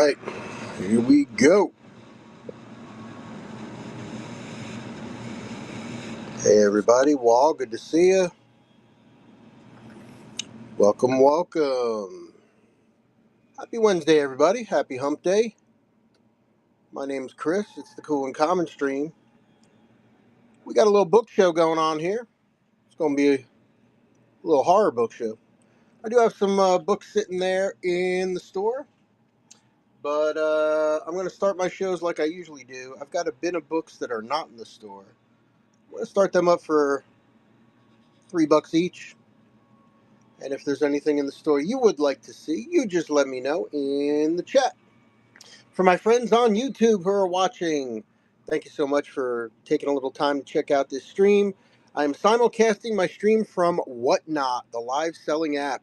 right, here we go. Hey everybody, Wall, good to see you. Welcome. Happy Wednesday, everybody. Happy Hump Day. My name's Chris. It's the Cool and Common Stream. We got a little book show going on here. It's going to be a little horror book show. I do have some books sitting there in the store, but I'm going to start my shows like I usually do. I've got a bin of books that are not in the store. I'm going to start them up for $3 each. And if there's anything in the store you would like to see, you just let me know in the chat. For my friends on YouTube who are watching, thank you so much for taking a little time to check out this stream. I'm simulcasting my stream from Whatnot, the live selling app.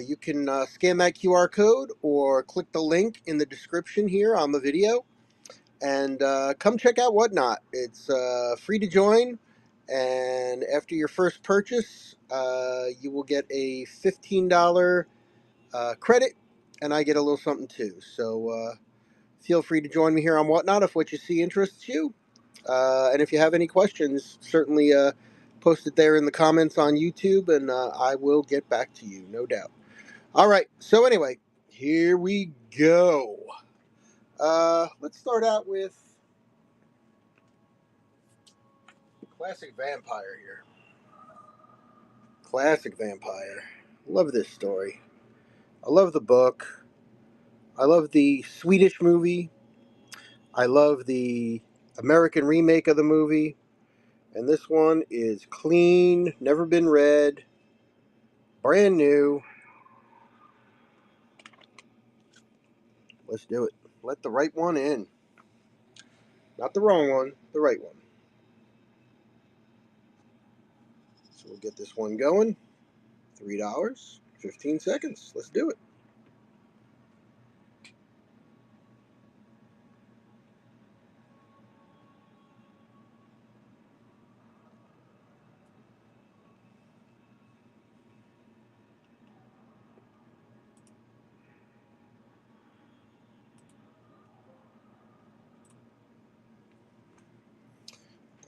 You can scan that QR code or click the link in the description here on the video and come check out Whatnot. It's free to join, and after your first purchase, you will get a $15 credit, and I get a little something too. So feel free to join me here on Whatnot if what you see interests you. And if you have any questions, certainly post it there in the comments on YouTube, and I will get back to you, no doubt. All right, so anyway, here we go. Let's start out with Classic Vampire here. Classic Vampire. Love this story. I love the book. I love the Swedish movie. I love the American remake of the movie. And this one is clean, never been read, brand new. Let's do it. Let the right one in. Not the wrong one, the right one. So we'll get this one going. $3, 15 seconds. Let's do it.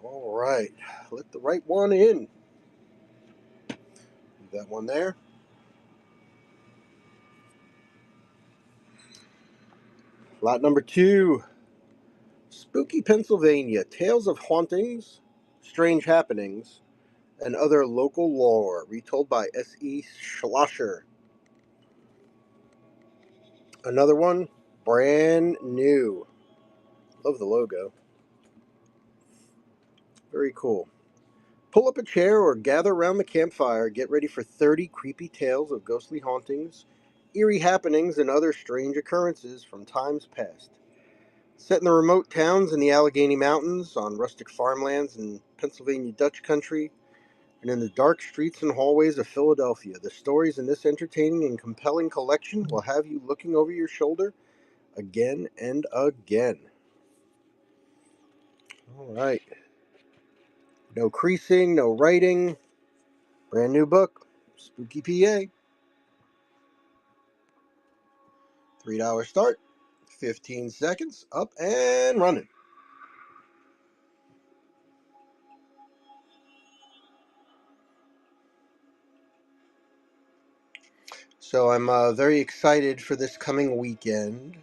All right. Let the right one in. That one there. Lot number 2. Spooky Pennsylvania. Tales of hauntings, strange happenings, and other local lore. Retold by S.E. Schlosser. Another one. Brand new. Love the logo. Very cool. Pull up a chair or gather around the campfire. Get ready for 30 creepy tales of ghostly hauntings, eerie happenings, and other strange occurrences from times past. Set in the remote towns in the Allegheny Mountains, on rustic farmlands in Pennsylvania Dutch country, and in the dark streets and hallways of Philadelphia, the stories in this entertaining and compelling collection will have you looking over your shoulder again and again. All right. No creasing, no writing. Brand new book. Spooky PA. $3 start. 15 seconds. Up and running. So I'm very excited for this coming weekend.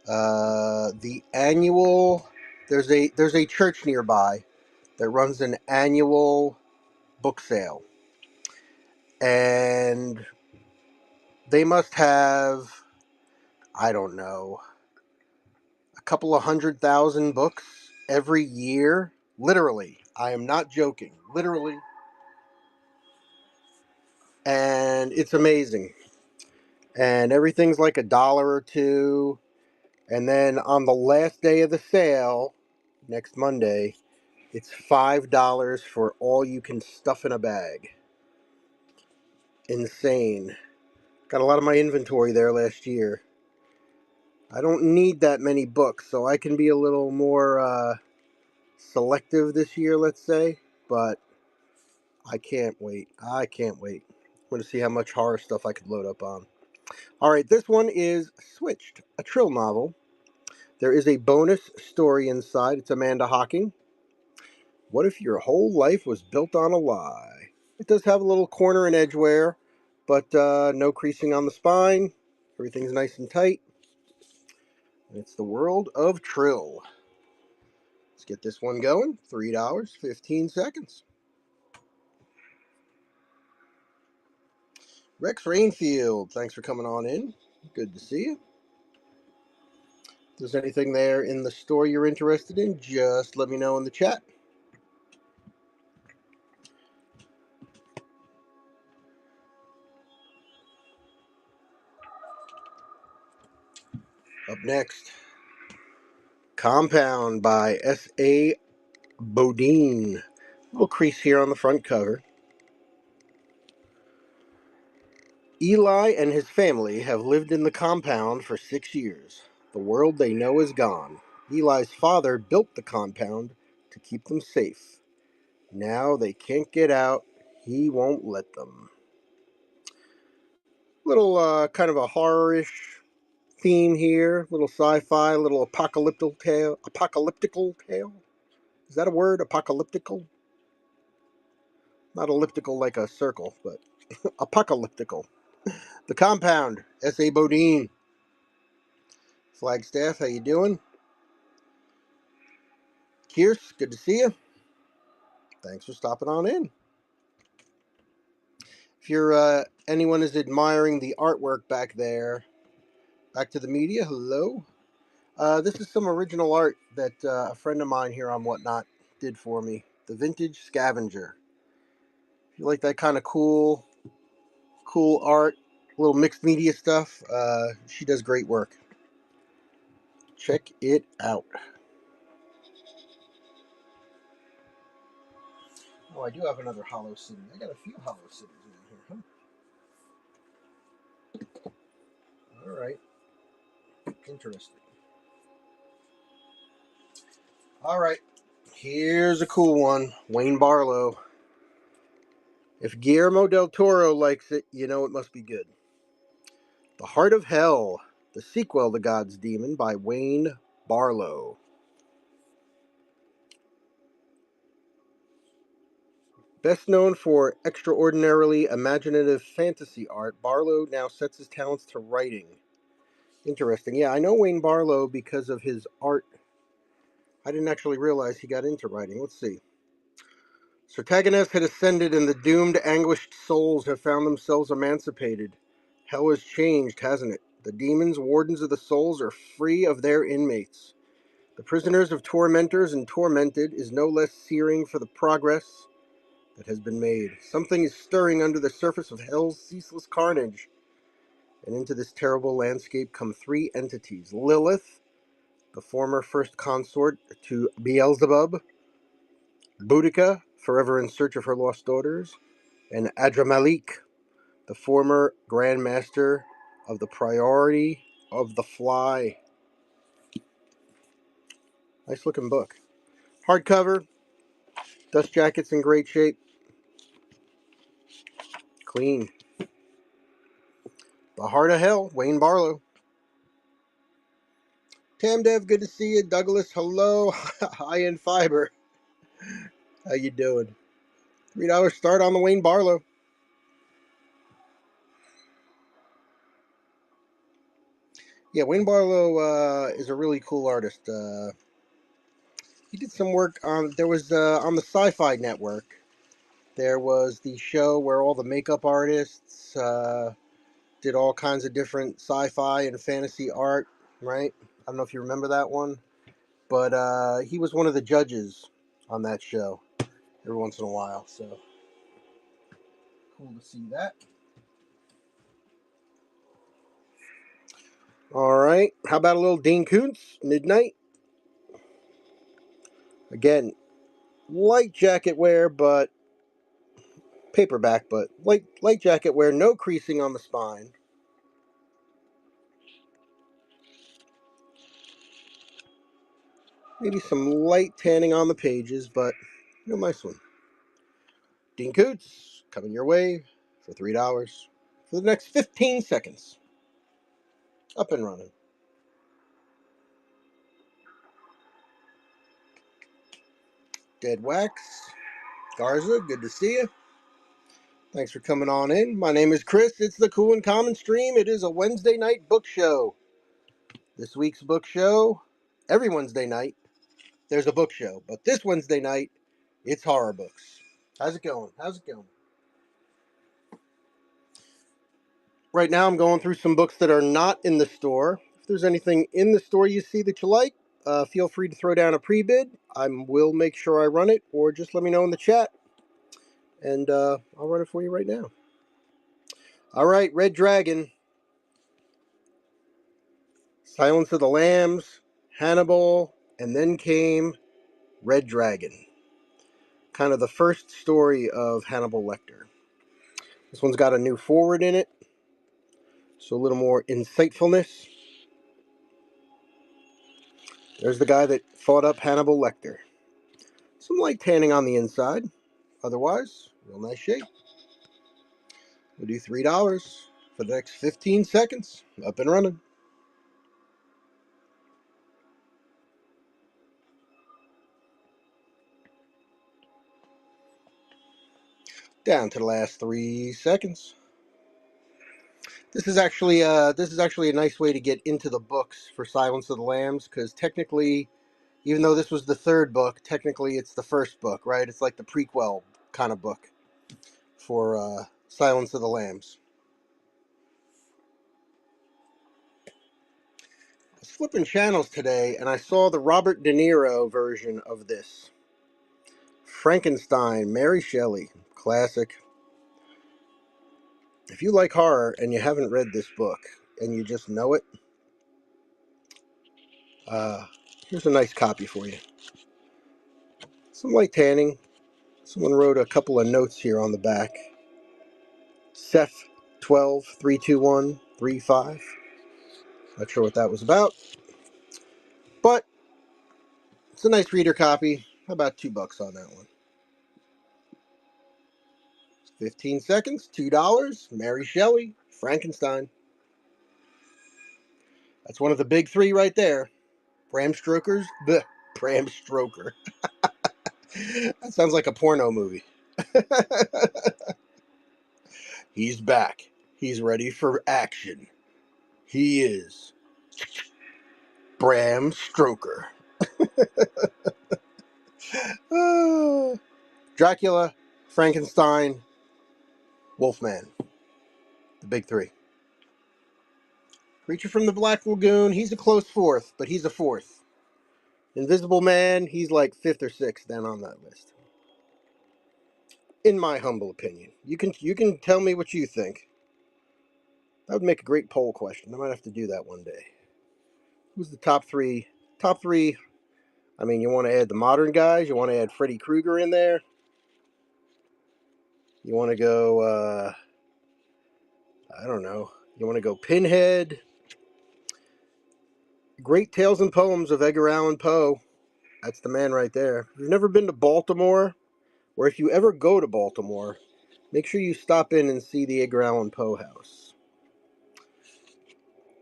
The annual there's a church nearby that runs an annual book sale, and they must have, I don't know, a couple of 100,000 books every year. Literally, I am not joking. Literally, and it's amazing. And everything's like $1 or $2. And then on the last day of the sale, next Monday, it's $5 for all you can stuff in a bag. Insane. Got a lot of my inventory there last year. I don't need that many books, so I can be a little more selective this year, let's say. But I can't wait. I'm going to see how much horror stuff I could load up on. All right, this one is Switched, a Trill novel. There is a bonus story inside. It's Amanda Hocking. What if your whole life was built on a lie? It does have a little corner and edge wear, but no creasing on the spine. Everything's nice and tight. And it's the world of Trill. Let's get this one going. $3.15. Rex Rainfield, thanks for coming on in. Good to see you. If there's anything there in the store you're interested in, just let me know in the chat. Up next, Compound by S.A. Bodine. Little crease here on the front cover. Eli and his family have lived in the compound for 6 years. The world they know is gone. Eli's father built the compound to keep them safe. Now they can't get out. He won't let them. Little kind of a horror-ish theme here. Little sci-fi, little apocalyptical tale. Apocalyptical tale? Is that a word? Apocalyptical? Not elliptical like a circle, but apocalyptical. The Compound, S.A. Bodine. Flagstaff, how you doing? Kierce, good to see you. Thanks for stopping on in. If you're anyone is admiring the artwork back there, back to the media, hello. This is some original art that a friend of mine here on Whatnot did for me. The Vintage Scavenger. If you like that kind of cool art, little mixed media stuff, she does great work. Check it out. Oh, I do have another Hollow City. I got a few Hollow Cities in here, huh? All right. Interesting. All right. Here's a cool one. Wayne Barlowe. If Guillermo del Toro likes it, you know it must be good. The Heart of Hell, the sequel to God's Demon by Wayne Barlowe. Best known for extraordinarily imaginative fantasy art, Barlowe now sets his talents to writing. Interesting. Yeah, I know Wayne Barlowe because of his art. I didn't actually realize he got into writing. Let's see. Sartaganeth had ascended, and the doomed, anguished souls have found themselves emancipated. Hell has changed, hasn't it? The demons, wardens of the souls, are free of their inmates. The prisoners of tormentors and tormented is no less searing for the progress that has been made. Something is stirring under the surface of hell's ceaseless carnage. And into this terrible landscape come three entities. Lilith, the former first consort to Beelzebub. Boudica, forever in search of her lost daughters. And Adramalik, the former Grand Master of the Priority of the Fly. Nice looking book. Hardcover. Dust jacket's in great shape. Clean. The Heart of Hell, Wayne Barlowe. Tamdev, good to see you. Douglas, hello. High End Fiber. How you doing? $3 start on the Wayne Barlowe. Yeah, Wayne Barlowe is a really cool artist. He did some work on, there was on the Sci-Fi Network. There was the show where all the makeup artists did all kinds of different sci-fi and fantasy art, right? I don't know if you remember that one, but he was one of the judges on that show every once in a while, so cool to see that. All right, how about a little Dean Koontz, Midnight? Again, light jacket wear, but paperback, but light jacket wear, no creasing on the spine. Maybe some light tanning on the pages, but nice one. Dean Koontz coming your way for $3 for the next 15 seconds. Up and running. Dead Wax. Garza, good to see you. Thanks for coming on in. My name is Chris. It's the Cool and Common Stream. It is a Wednesday night book show. This week's book show, every Wednesday night, there's a book show. But this Wednesday night, it's horror books. How's it going? Right now, I'm going through some books that are not in the store. If there's anything in the store you see that you like, feel free to throw down a pre-bid. I will make sure I run it, or just let me know in the chat, and I'll run it for you right now. All right, Red Dragon, Silence of the Lambs, Hannibal, and then came Red Dragon. Kind of the first story of Hannibal Lecter. This one's got a new foreword in it, so a little more insightfulness. There's the guy that fought up Hannibal Lecter. Some light tanning on the inside. Otherwise, real nice shape. We'll do $3 for the next 15 seconds. Up and running. Down to the last 3 seconds. This is actually a nice way to get into the books for Silence of the Lambs, because technically, even though this was the third book, technically it's the first book, right? It's like the prequel kind of book for Silence of the Lambs. I was flipping channels today, and I saw the Robert De Niro version of this. Frankenstein, Mary Shelley, classic. If you like horror and you haven't read this book and you just know it, here's a nice copy for you. Some light tanning. Someone wrote a couple of notes here on the back. Seth 12 321 35. Not sure what that was about, but it's a nice reader copy. How about $2 on that one? 15 seconds, $2. Mary Shelley, Frankenstein. That's one of the big three right there. Bram Stoker's. Bram Stoker. That sounds like a porno movie. He's back. He's ready for action. He is Bram Stoker. Dracula, Frankenstein, Wolfman. The big three. Creature from the Black Lagoon, he's a close fourth, but he's a fourth. Invisible Man, he's like fifth or sixth down on that list. In my humble opinion. You can tell me what you think. That would make a great poll question. I might have to do that one day. Who's the top three? Top three. I mean, you want to add the modern guys. You want to add Freddy Krueger in there. You want to go, I don't know. You want to go Pinhead. Great Tales and Poems of Edgar Allan Poe. That's the man right there. If you've never been to Baltimore, or if you ever go to Baltimore, make sure you stop in and see the Edgar Allan Poe house.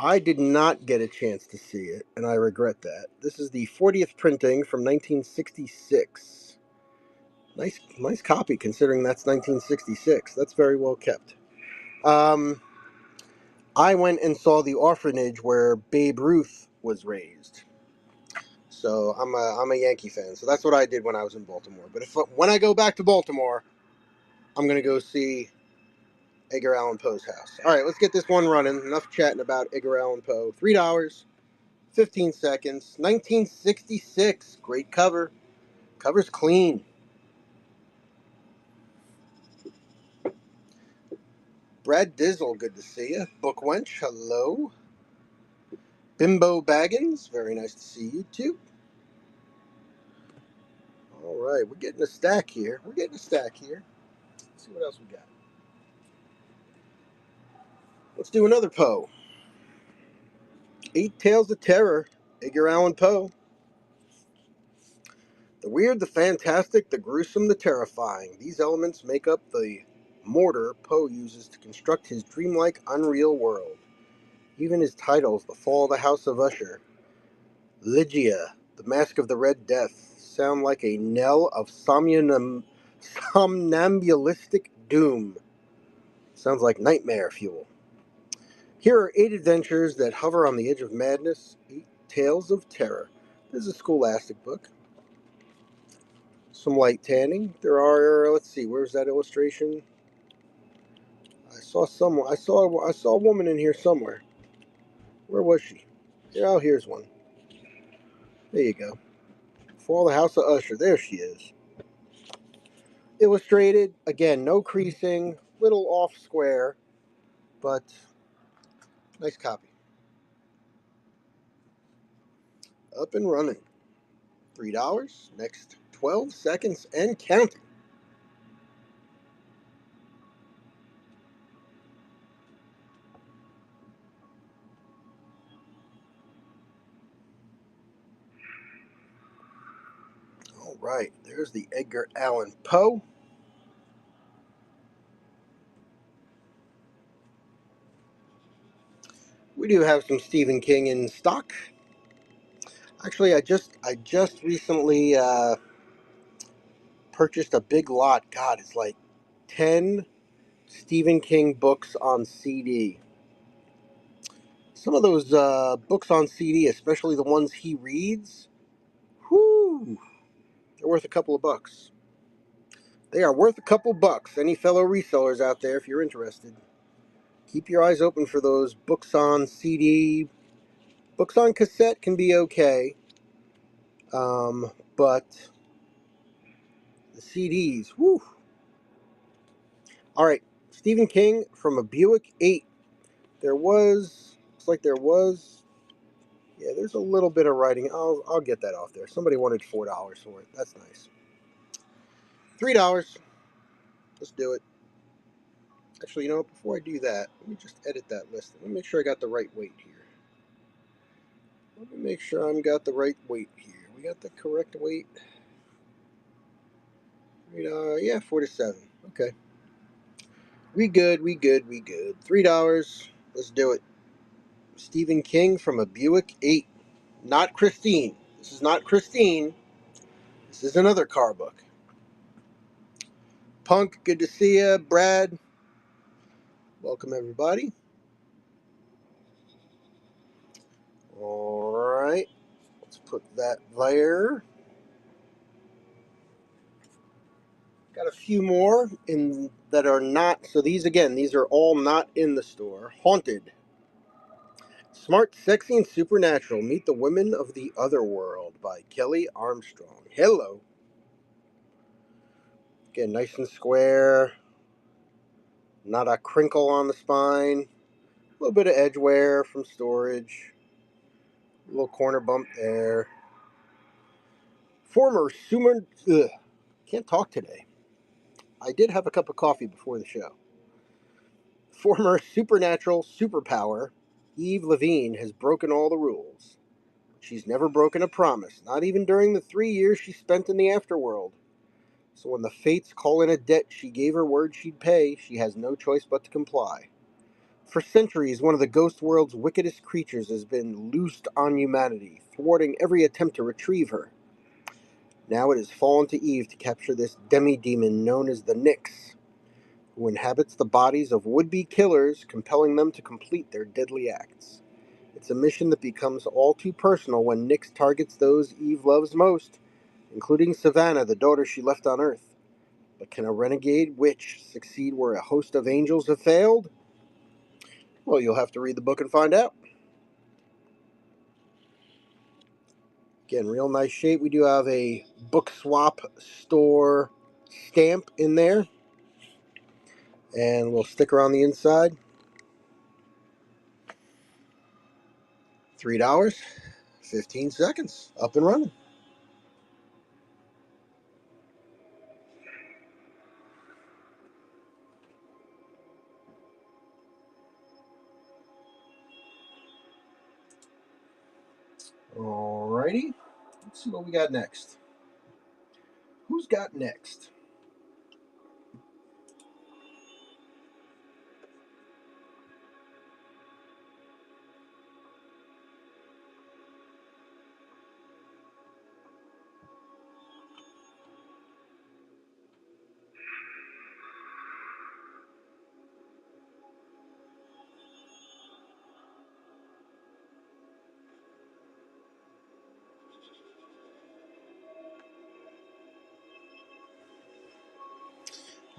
I did not get a chance to see it, and I regret that. This is the 40th printing from 1966. Nice copy, considering that's 1966. That's very well kept. I went and saw the orphanage where Babe Ruth was raised. So I'm a Yankee fan. So that's what I did when I was in Baltimore. But when I go back to Baltimore, I'm gonna go see Edgar Allan Poe's house. All right, let's get this one running. Enough chatting about Edgar Allan Poe. $3, 15 seconds. 1966. Great cover. Cover's clean. Brad Dizzle, good to see you. Book Wench, hello. Bimbo Baggins, very nice to see you too. All right, we're getting a stack here. Let's see what else we got. Let's do another Poe. 8 Tales of Terror, Edgar Allan Poe. The weird, the fantastic, the gruesome, the terrifying. These elements make up the mortar Poe uses to construct his dreamlike, unreal world. Even his titles, The Fall of the House of Usher, Lygia, The Mask of the Red Death, sound like a knell of somnambulistic doom. Sounds like nightmare fuel. Here are 8 adventures that hover on the edge of madness, 8 tales of terror. This is a scholastic book. Some light tanning. There are, let's see, where's that illustration? I saw a woman in here somewhere. Where was she? Oh, here's one. There you go. Fall the House of Usher. There she is. Illustrated. Again, no creasing. Little off square, but nice copy. Up and running. $3. Next 12 seconds and counting. All right. There's the Edgar Allan Poe. We do have some Stephen King in stock. Actually, I just recently purchased a big lot. God, it's like 10 Stephen King books on CD. Some of those books on CD, especially the ones he reads, whoo, they're worth a couple of bucks. They are worth a couple bucks. Any fellow resellers out there, if you're interested, keep your eyes open for those books on CD. Books on cassette can be okay, but the CDs, whoo. All right, Stephen King from a Buick 8. Looks like there was, yeah, there's a little bit of writing. I'll get that off there. Somebody wanted $4 for it. That's nice. $3. Let's do it. Actually, before I do that, let me just edit that list. Let me make sure I got the right weight here. Let me make sure I got the right weight here. We got the correct weight. Yeah, 4 to 7. Okay. We good. $3. Let's do it. Stephen King from a Buick 8. Not Christine. This is not Christine. This is another car book. Punk, good to see you. Brad, welcome everybody. All right. Let's put that there. Got a few more in that are not. So these are all not in the store. Haunted. Smart, Sexy, and Supernatural. Meet the Women of the Other World by Kelly Armstrong. Hello. Again, nice and square. Not a crinkle on the spine. A little bit of edge wear from storage. A little corner bump there. Former Sumer. Can't talk today. I did have a cup of coffee before the show. Former supernatural superpower, Eve Levine, has broken all the rules. She's never broken a promise, not even during the 3 years she spent in the afterworld. So when the fates call in a debt she gave her word she'd pay, she has no choice but to comply. For centuries, one of the ghost world's wickedest creatures has been loosed on humanity, thwarting every attempt to retrieve her. Now it has fallen to Eve to capture this demi-demon known as the Nyx, who inhabits the bodies of would-be killers, compelling them to complete their deadly acts. It's a mission that becomes all too personal when Nyx targets those Eve loves most, including Savannah, the daughter she left on Earth. But can a renegade witch succeed where a host of angels have failed? Well, you'll have to read the book and find out. Again, real nice shape. We do have a book swap store stamp in there. And we'll sticker on the inside. $3, 15 seconds, up and running. Alrighty, let's see what we got next. Who's got next?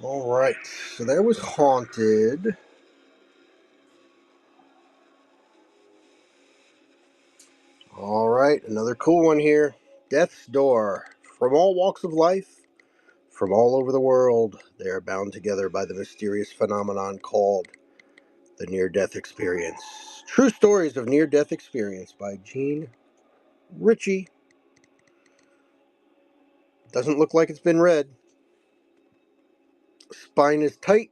All right, so there was Haunted. All right, another cool one here. Death's Door. From all walks of life, from all over the world, they are bound together by the mysterious phenomenon called the near-death experience. True stories of near-death experience by Gene Ritchie. Doesn't look like it's been read. Spine is tight,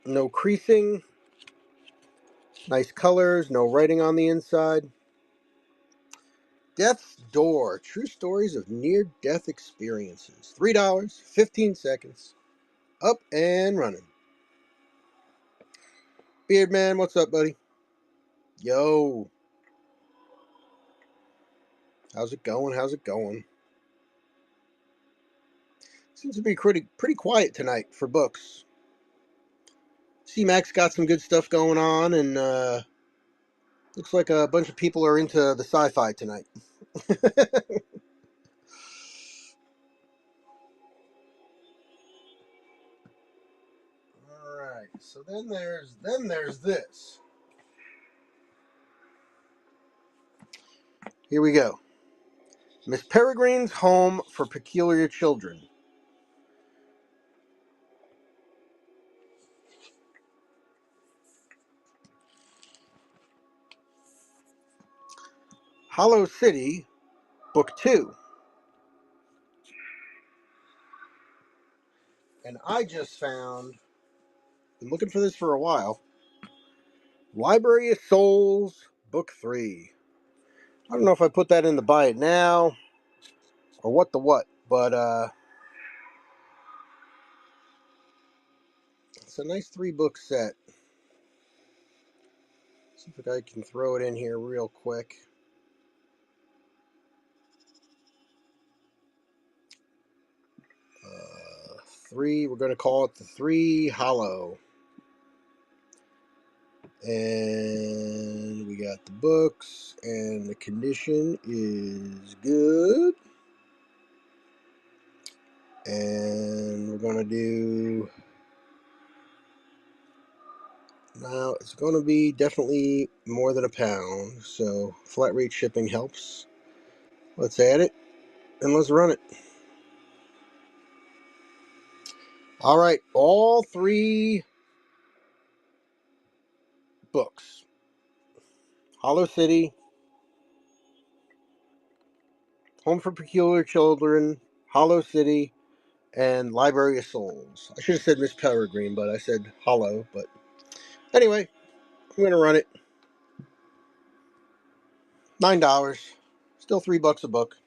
no creasing, nice colors, no writing on the inside. Death's Door, True Stories of Near-Death Experiences. $3, 15 seconds, up and running. Beard Man, what's up, buddy? Yo. How's it going? How's it going? Seems to be pretty quiet tonight for books. C-Max got some good stuff going on, and looks like a bunch of people are into the sci-fi tonight. Alright, so then there's this. Here we go. Miss Peregrine's Home for Peculiar Children. Hollow City, Book 2. And I just found, been looking for this for a while, Library of Souls, Book 3. I don't know if I put that in the buy it now or what, but it's a nice 3-book set. See if I can throw it in here real quick. Three, we're going to call it the 3 Hollow. And we got the books, and the condition is good. And we're going to do, now it's going to be definitely more than £1, so flat rate shipping helps. Let's add it, and let's run it. All right, all 3 books. Hollow City, Home for Peculiar Children, Hollow City, and Library of Souls. I should have said Miss Peregrine, but I said Hollow. But anyway, I'm going to run it. $9. Still $3 a book.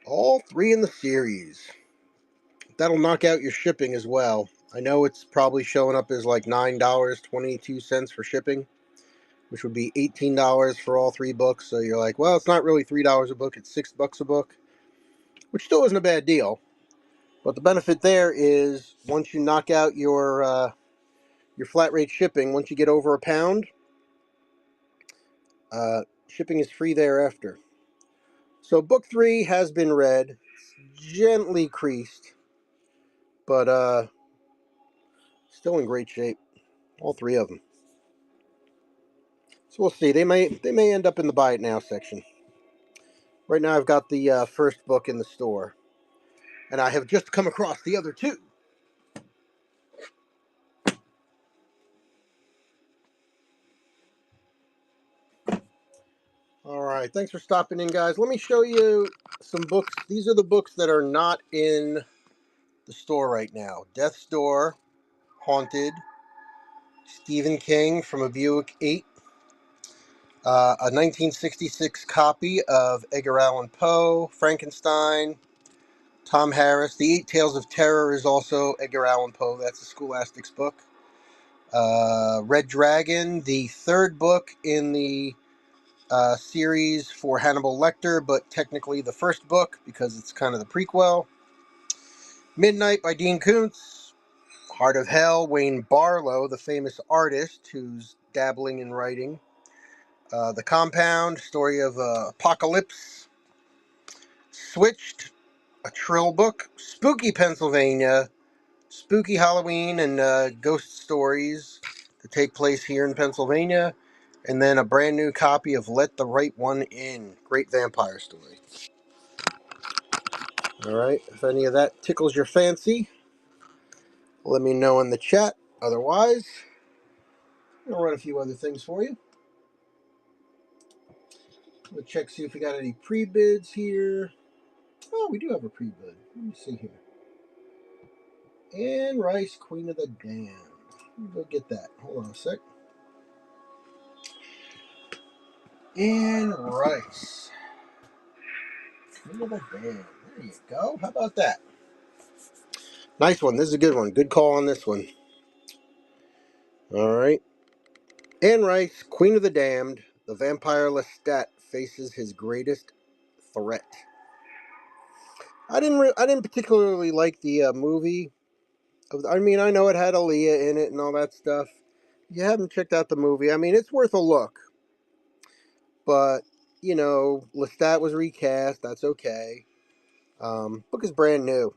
All 3 in the series. That'll knock out your shipping as well. I know it's probably showing up as like $9.22 for shipping, which would be $18 for all 3 books. So you're like, well, it's not really $3 a book, it's $6 a book, which still isn't a bad deal. But the benefit there is once you knock out your flat rate shipping, once you get over £1, shipping is free thereafter. So book 3 has been read, gently creased, but still in great shape. All 3 of them. So we'll see. They may end up in the buy it now section. Right now I've got the first book in the store, and I have just come across the other 2. All right, thanks for stopping in, guys. Let me show you some books. These are the books that are not in the store right now. Death's Door, Haunted, Stephen King from a Buick 8, a 1966 copy of Edgar Allan Poe, Frankenstein, Tom Harris. The 8 Tales of Terror is also Edgar Allan Poe. That's a Scholastics book. Red Dragon, the 3rd book in the series for Hannibal Lecter, but technically the 1st book because it's kind of the prequel. Midnight by Dean Koontz. Heart of Hell, Wayne Barlow, the famous artist who's dabbling in writing. The Compound, story of Apocalypse, Switched, a Trill book, Spooky Pennsylvania, Spooky Halloween and ghost stories that take place here in Pennsylvania, and then a brand new copy of Let the Right One In, great vampire story. All right, if any of that tickles your fancy, let me know in the chat. Otherwise, I'm gonna run a few other things for you. We'll check, see if we got any pre-bids here. Oh, we do have a pre-bid. Let me see here. Anne Rice, Queen of the Damned. Let me go get that. Hold on a sec. Anne Rice, Queen of the Damned. There you go. How about that? Nice one. This is a good one. Good call on this one. All right. Anne Rice, Queen of the Damned. The vampire Lestat faces his greatest threat. I didn't particularly like the movie. I mean, I know it had Aaliyah in it and all that stuff. If you haven't checked out the movie, I mean, it's worth a look. But you know, Lestat was recast. That's okay. Book is brand new.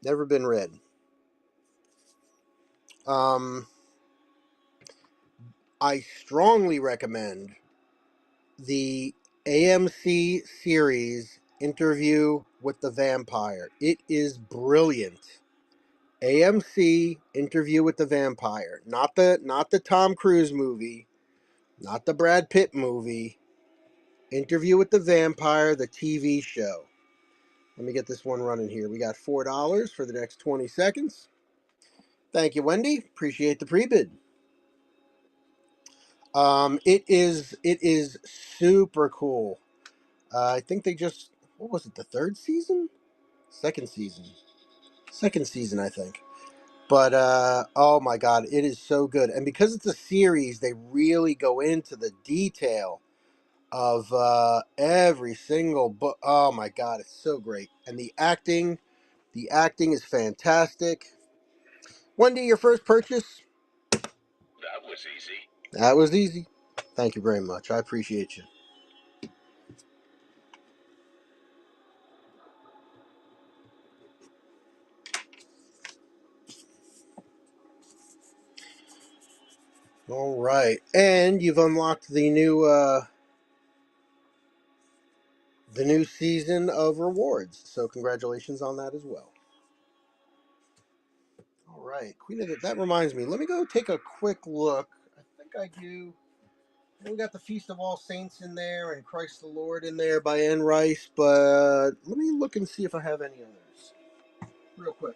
Never been read. I strongly recommend the AMC series Interview with the Vampire. It is brilliant. AMC Interview with the Vampire, not the Tom Cruise movie, not the Brad Pitt movie. Interview with the Vampire, the TV show. Let me get this one running here. We got $4 for the next 20 seconds. Thank you, Wendy. Appreciate the pre-bid. It is super cool. I think they just, what was it, the third season? Second season. Second season, I think. But oh my god, it is so good. And because it's a series, they really go into the detail of every single book. Oh my god, it's so great. And the acting is fantastic. Wendy, your first purchase? That was easy. That was easy. Thank you very much. I appreciate you. All right, and you've unlocked the new season of rewards. So congratulations on that as well. All right, Queen of the. That reminds me. Let me go take a quick look. I think I do. We got the Feast of All Saints in there and Christ the Lord in there by Anne Rice, but let me look and see if I have any others. Real quick.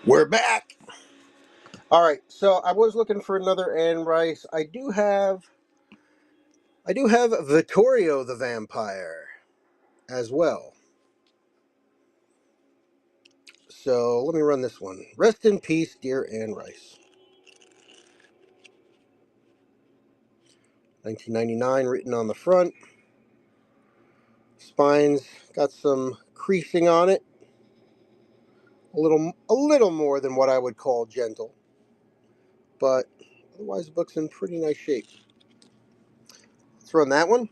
We're back. All right, so I was looking for another Anne Rice. I do have Vittorio the Vampire as well. So let me run this one. Rest in peace, dear Anne Rice. 1999 written on the front. Spine's got some creasing on it. A little more than what I would call gentle. But otherwise the book's in pretty nice shape. Let's run that one.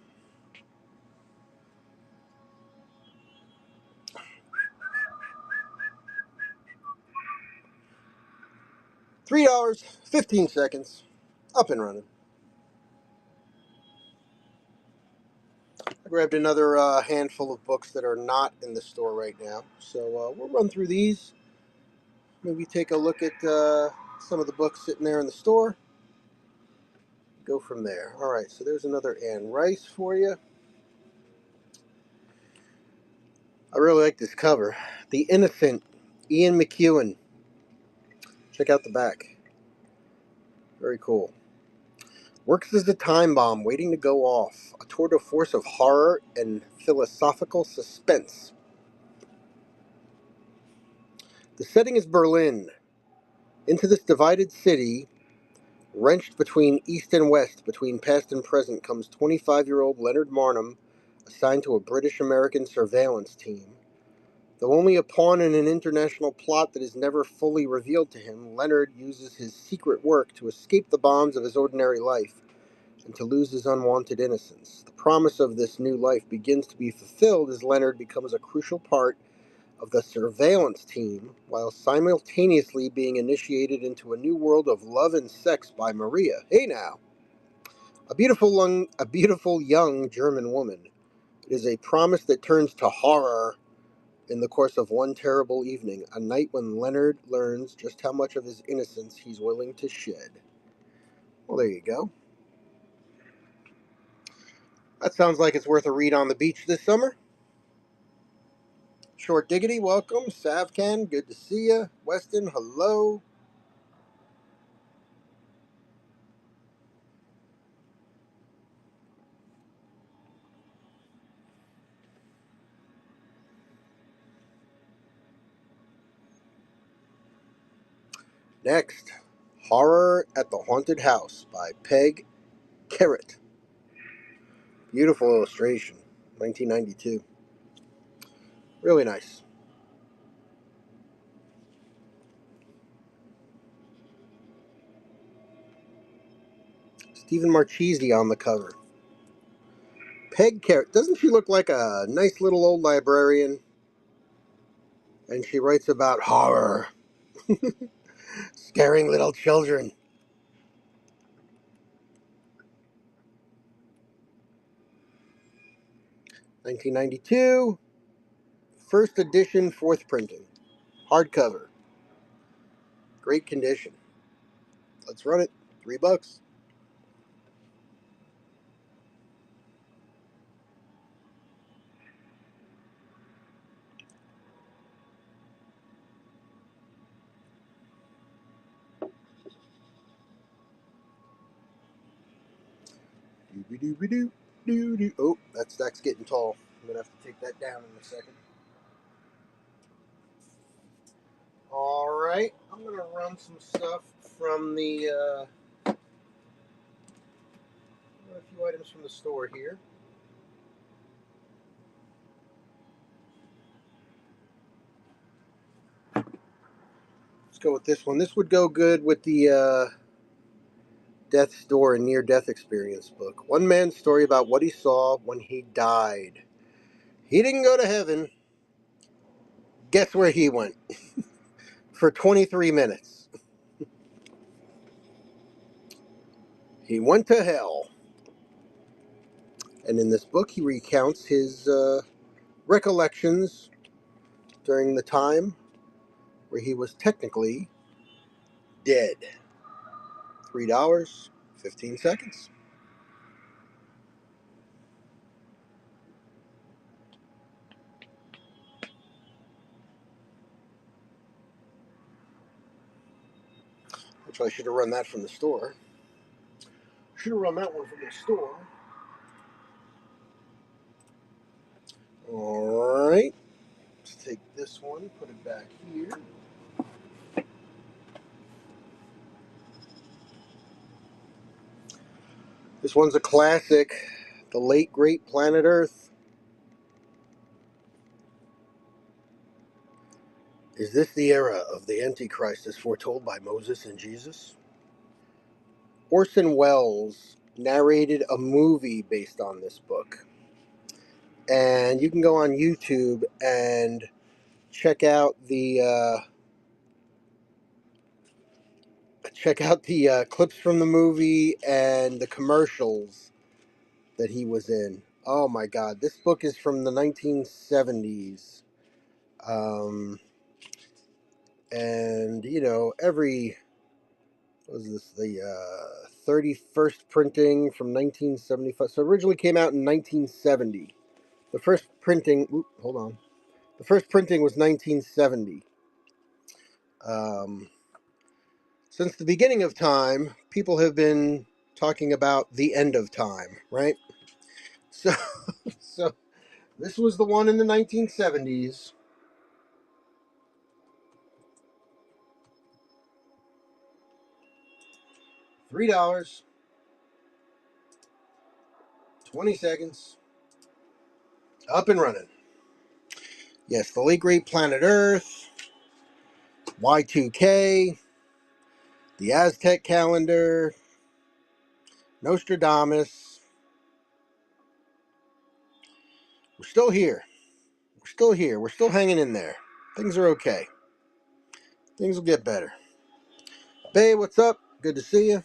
$3, 15 seconds. Up and running. I grabbed another handful of books that are not in the store right now. So we'll run through these. Maybe take a look at some of the books sitting there in the store. Go from there. All right, so there's another Anne Rice for you. I really like this cover. The Innocent, Ian McEwan. Check out the back. Very cool. Works as a time bomb waiting to go off. A tour de force of horror and philosophical suspense. The setting is Berlin. Into this divided city, wrenched between east and west, between past and present, comes 25-year-old Leonard Marnham, assigned to a British-American surveillance team. Though only a pawn in an international plot that is never fully revealed to him, Leonard uses his secret work to escape the bonds of his ordinary life and to lose his unwanted innocence. The promise of this new life begins to be fulfilled as Leonard becomes a crucial part of the surveillance team while simultaneously being initiated into a new world of love and sex by Maria. Hey now! A beautiful young German woman. It is a promise that turns to horror in the course of one terrible evening, a night when Leonard learns just how much of his innocence he's willing to shed. Well, there you go. That sounds like it's worth a read on the beach this summer. Short Diggity, welcome. Savcan, good to see you. Weston, hello. Next, Horror at the Haunted House by Peg Carrot. Beautiful illustration, 1992. Really nice. Stephen Marchese on the cover. Peg Carrot, doesn't she look like a nice little old librarian? And she writes about horror, scaring little children. 1992, first edition, fourth printing. Hardcover. Great condition. Let's run it. $3. Doo-doo-doo-doo-doo-doo. Oh, that stack's getting tall. I'm going to have to take that down in a second. Alright, I'm going to run some stuff from a few items from the store here. Let's go with this one. This would go good with the Death's Door and Near Death Experience book. One man's story about what he saw when he died. He didn't go to heaven. Guess where he went? For 23 minutes. He went to hell. And in this book, he recounts his recollections during the time where he was technically dead. $3, 15 seconds. Actually, I should have run that from the store. Should have run that one from the store. Alright. Let's take this one, put it back here. This one's a classic. The Late Great Planet Earth. Is this the era of the Antichrist as foretold by Moses and Jesus? Orson Welles narrated a movie based on this book. And you can go on YouTube and check out the clips from the movie and the commercials that he was in. Oh my God, this book is from the 1970s. Um, and you know, what was this, the 31st printing from 1975? So originally came out in 1970. The first printing, hold on. The first printing was 1970. Um, since the beginning of time, people have been talking about the end of time, right? So, so this was the one in the 1970s. $3, 20 seconds, up and running. Yes, the late great planet Earth, Y2K, the Aztec calendar, Nostradamus. We're still here. We're still here. We're still hanging in there. Things are okay. Things will get better. Bay, what's up? Good to see you.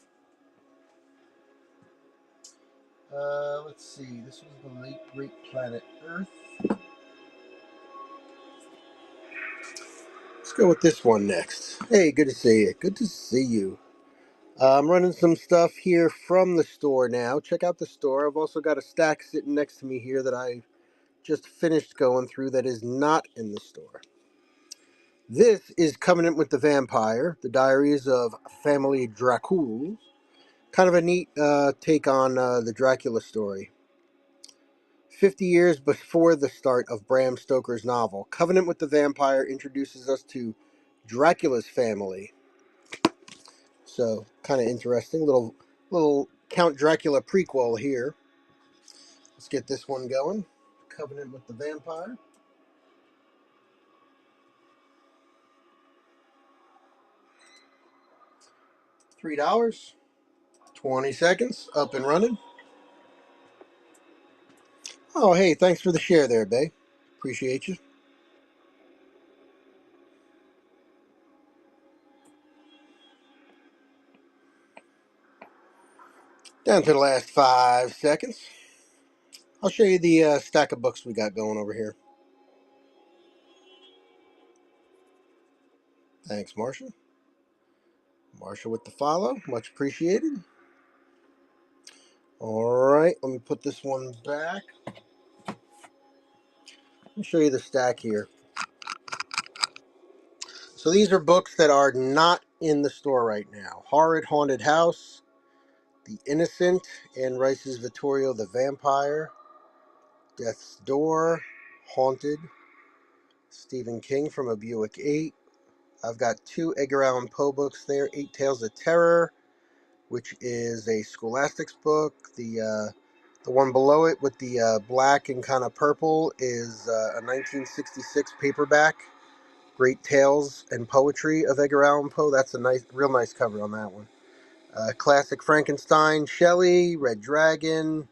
Let's see. This was the late great planet Earth. Let's go with this one next. Hey, good to see you. Good to see you. I'm running some stuff here from the store now. Check out the store. I've also got a stack sitting next to me here that I just finished going through that is not in the store. This is Covenant with the Vampire, the Diaries of Family Dracul. Kind of a neat take on the Dracula story. 50 years before the start of Bram Stoker's novel, Covenant with the Vampire introduces us to Dracula's family. So, kind of interesting. Little Count Dracula prequel here. Let's get this one going. Covenant with the Vampire. $3. 20 seconds. Up and running. Oh, hey, thanks for the share there, Bay. Appreciate you. Down to the last 5 seconds. I'll show you the stack of books we got going over here. Thanks, Marsha. Marsha with the follow. Much appreciated. All right, let me put this one back. I'll show you the stack here. So these are books that are not in the store right now. Horrid Haunted House, The Innocent, Anne Rice's Vittorio the Vampire, Death's Door, Haunted, Stephen King from a Buick 8. I've got 2 Edgar Allan Poe books there, Eight Tales of Terror, which is a Scholastics book. The one below it with the black and kind of purple is a 1966 paperback. Great Tales and Poetry of Edgar Allan Poe. That's a real nice cover on that one. Classic Frankenstein, Shelley, Red Dragon.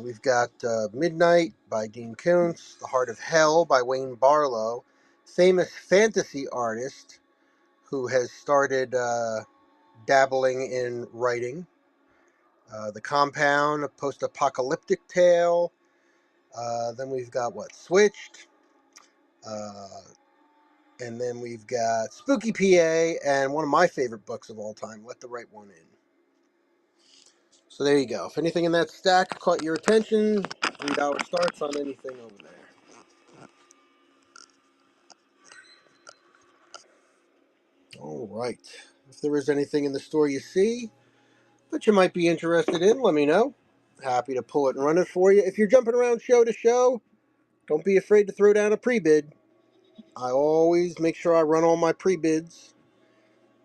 We've got Midnight by Dean Koontz, The Heart of Hell by Wayne Barlow, famous fantasy artist who has started dabbling in writing. The Compound, a post-apocalyptic tale. Then we've got Switched. And then we've got Spooky PA and one of my favorite books of all time, Let the Right One In. So there you go. If anything in that stack caught your attention, $3 starts on anything over there. All right. If there is anything in the store you see that you might be interested in, let me know. Happy to pull it and run it for you. If you're jumping around show to show, don't be afraid to throw down a pre-bid. I always make sure I run all my pre-bids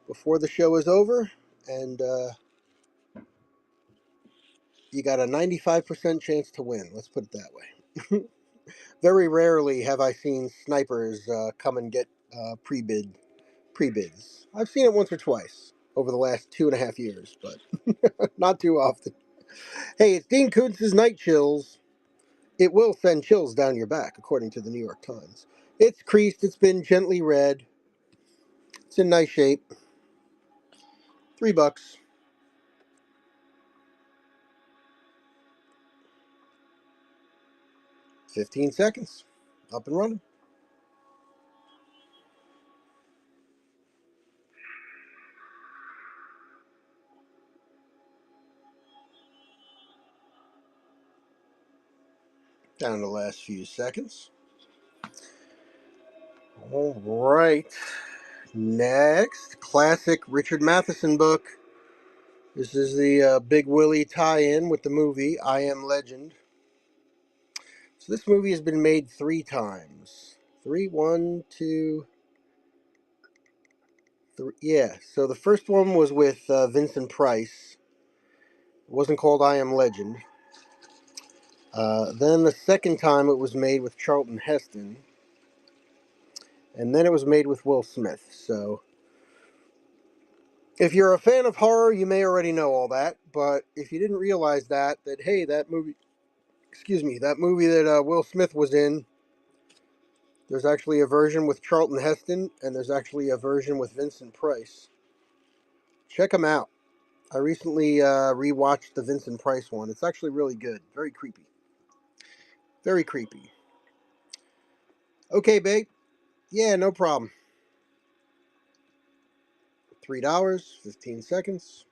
before the show is over, and you got a 95% chance to win. Let's put it that way. Very rarely have I seen snipers come and get pre-bids. I've seen it once or twice over the last 2.5 years, but not too often. Hey, it's Dean Koontz's Night Chills. It will send chills down your back, according to the New York Times. It's creased. It's been gently read. It's in nice shape. $3. 15 seconds. Up and running. Down to the last few seconds. All right. Next, classic Richard Matheson book. This is the Big Willie tie-in with the movie I Am Legend. So this movie has been made 3 times. 3, 1, 2, 3. Yeah. So the first one was with Vincent Price. It wasn't called I Am Legend. Then the second time it was made with Charlton Heston. And then it was made with Will Smith. So if you're a fan of horror, you may already know all that. But if you didn't realize that hey, that movie that Will Smith was in, there's actually a version with Charlton Heston, and there's actually a version with Vincent Price. Check them out. I recently rewatched the Vincent Price one. It's actually really good. Very creepy. Very creepy. Okay, babe. Yeah, no problem. $3, 15 seconds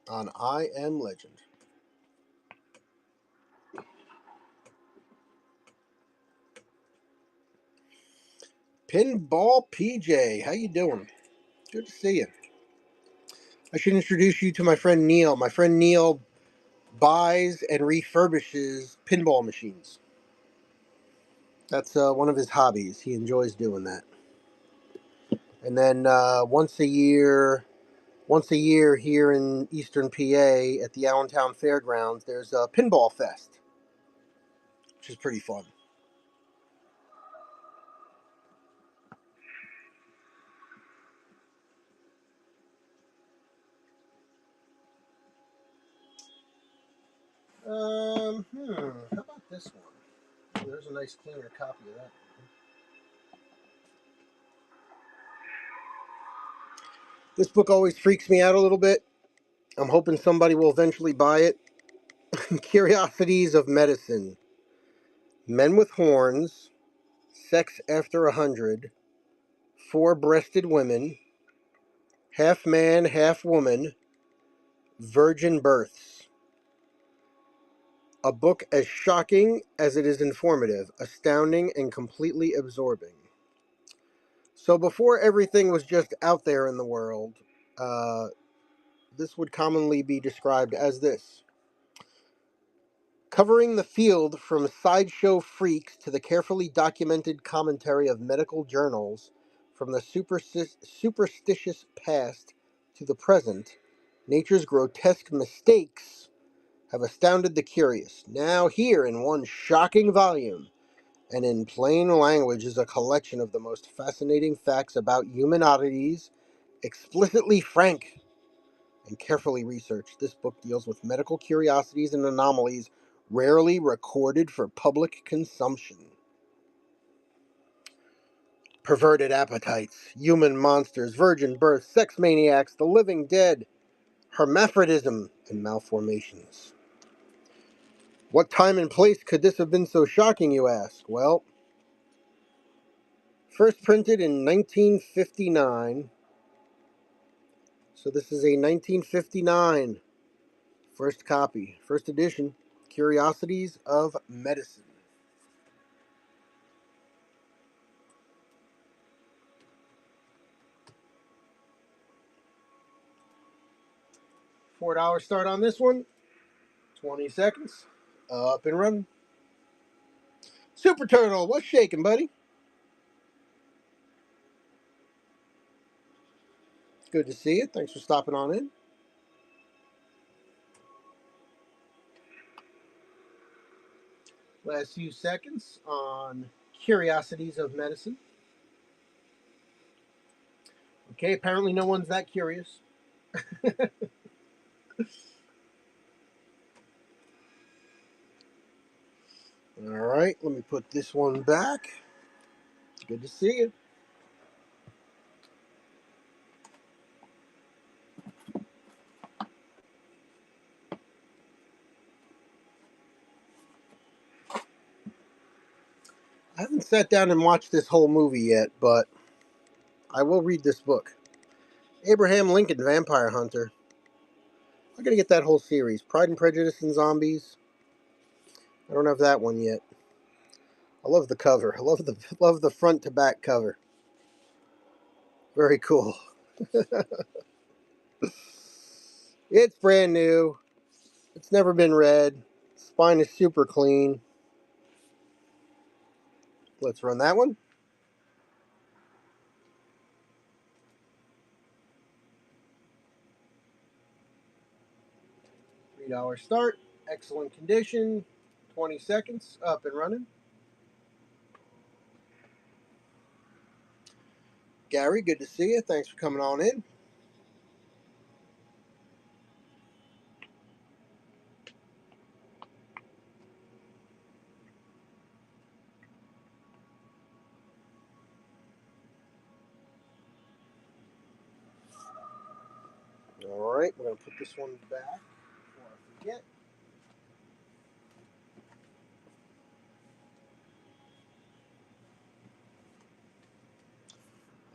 on I Am Legend. Pinball PJ, how you doing? Good to see you. I should introduce you to my friend Neil. My friend Neil buys and refurbishes pinball machines. That's one of his hobbies. He enjoys doing that. And then once a year here in Eastern PA at the Allentown Fairgrounds, there's a pinball fest, which is pretty fun. How about this one? There's a nice cleaner copy of that. This book always freaks me out a little bit. I'm hoping somebody will eventually buy it. Curiosities of Medicine. Men with Horns, Sex After 100, Four-Breasted Women, Half Man, Half Woman, Virgin Births. A book as shocking as it is informative, astounding, and completely absorbing. So before everything was just out there in the world, this would commonly be described as this. Covering the field from sideshow freaks to the carefully documented commentary of medical journals, from the superstitious past to the present, nature's grotesque mistakes have astounded the curious. Now here in one shocking volume, and in plain language, is a collection of the most fascinating facts about human oddities, explicitly frank and carefully researched. This book deals with medical curiosities and anomalies rarely recorded for public consumption. Perverted appetites, human monsters, virgin births, sex maniacs, the living dead, hermaphrodism, and malformations. What time and place could this have been so shocking, you ask? Well, first printed in 1959. So this is a 1959 first copy, first edition, Curiosities of Medicine. $4 start on this one. 20 seconds. Up and running. Super Turtle, what's shaking, buddy? Good to see you. Thanks for stopping on in. Last few seconds on Curiosities of Medicine. Okay, apparently no one's that curious. All right, let me put this one back. Good to see you. sat down and watched this whole movie yet, but I will read this book. Abraham Lincoln Vampire Hunter. I'm going to get that whole series. Pride and Prejudice and Zombies. I don't have that one yet. I love the cover. I love the front to back cover. Very cool. It's brand new. It's never been read. Spine is super clean. Let's run that one. $3 start. Excellent condition. 20 seconds. Up and running. Gary, good to see you. Thanks for coming on in. All right, we're going to put this one back before I forget.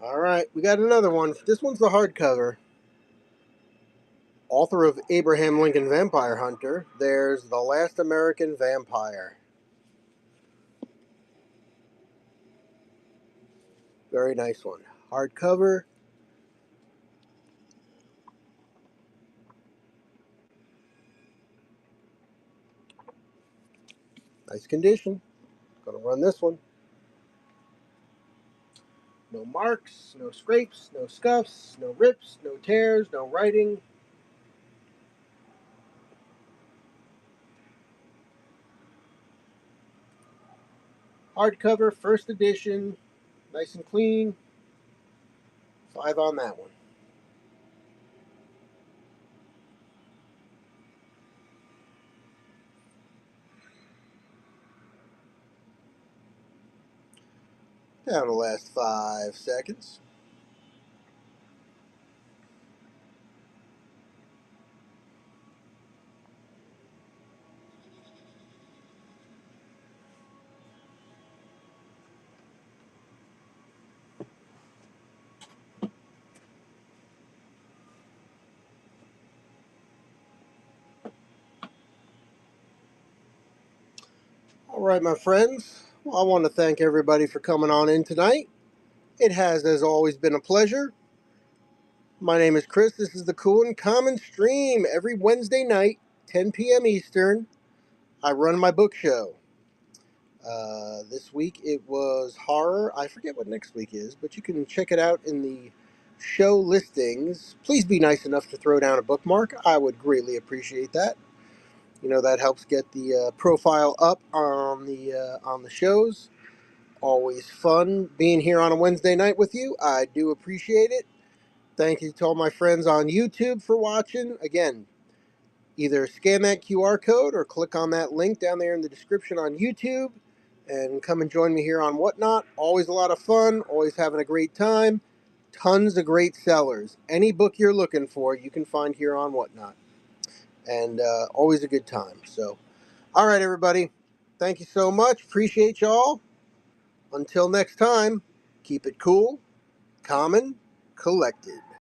All right, we got another one. This one's the hardcover. Author of Abraham Lincoln Vampire Hunter. There's The Last American Vampire. Very nice one. Hardcover. Nice condition. Gonna run this one. No marks, no scrapes, no scuffs, no rips, no tears, no writing. Hardcover, first edition, nice and clean. 5 on that one. Down the last 5 seconds. All right, my friends. Well, I want to thank everybody for coming on in tonight. It has, as always, been a pleasure. My name is Chris. This is the Cool and Common Stream. Every Wednesday night, 10 p.m. Eastern, I run my book show. This week it was horror. I forget what next week is, but you can check it out in the show listings. Please be nice enough to throw down a bookmark. I would greatly appreciate that. You know, that helps get the profile up on the shows. Always fun being here on a Wednesday night with you. I do appreciate it. Thank you to all my friends on YouTube for watching. Again, either scan that QR code or click on that link down there in the description on YouTube and come and join me here on Whatnot. Always a lot of fun, always having a great time. Tons of great sellers. Any book you're looking for, you can find here on Whatnot. And always a good time. So, all right, everybody. Thank you so much. Appreciate y'all. Until next time, keep it cool, common, collected.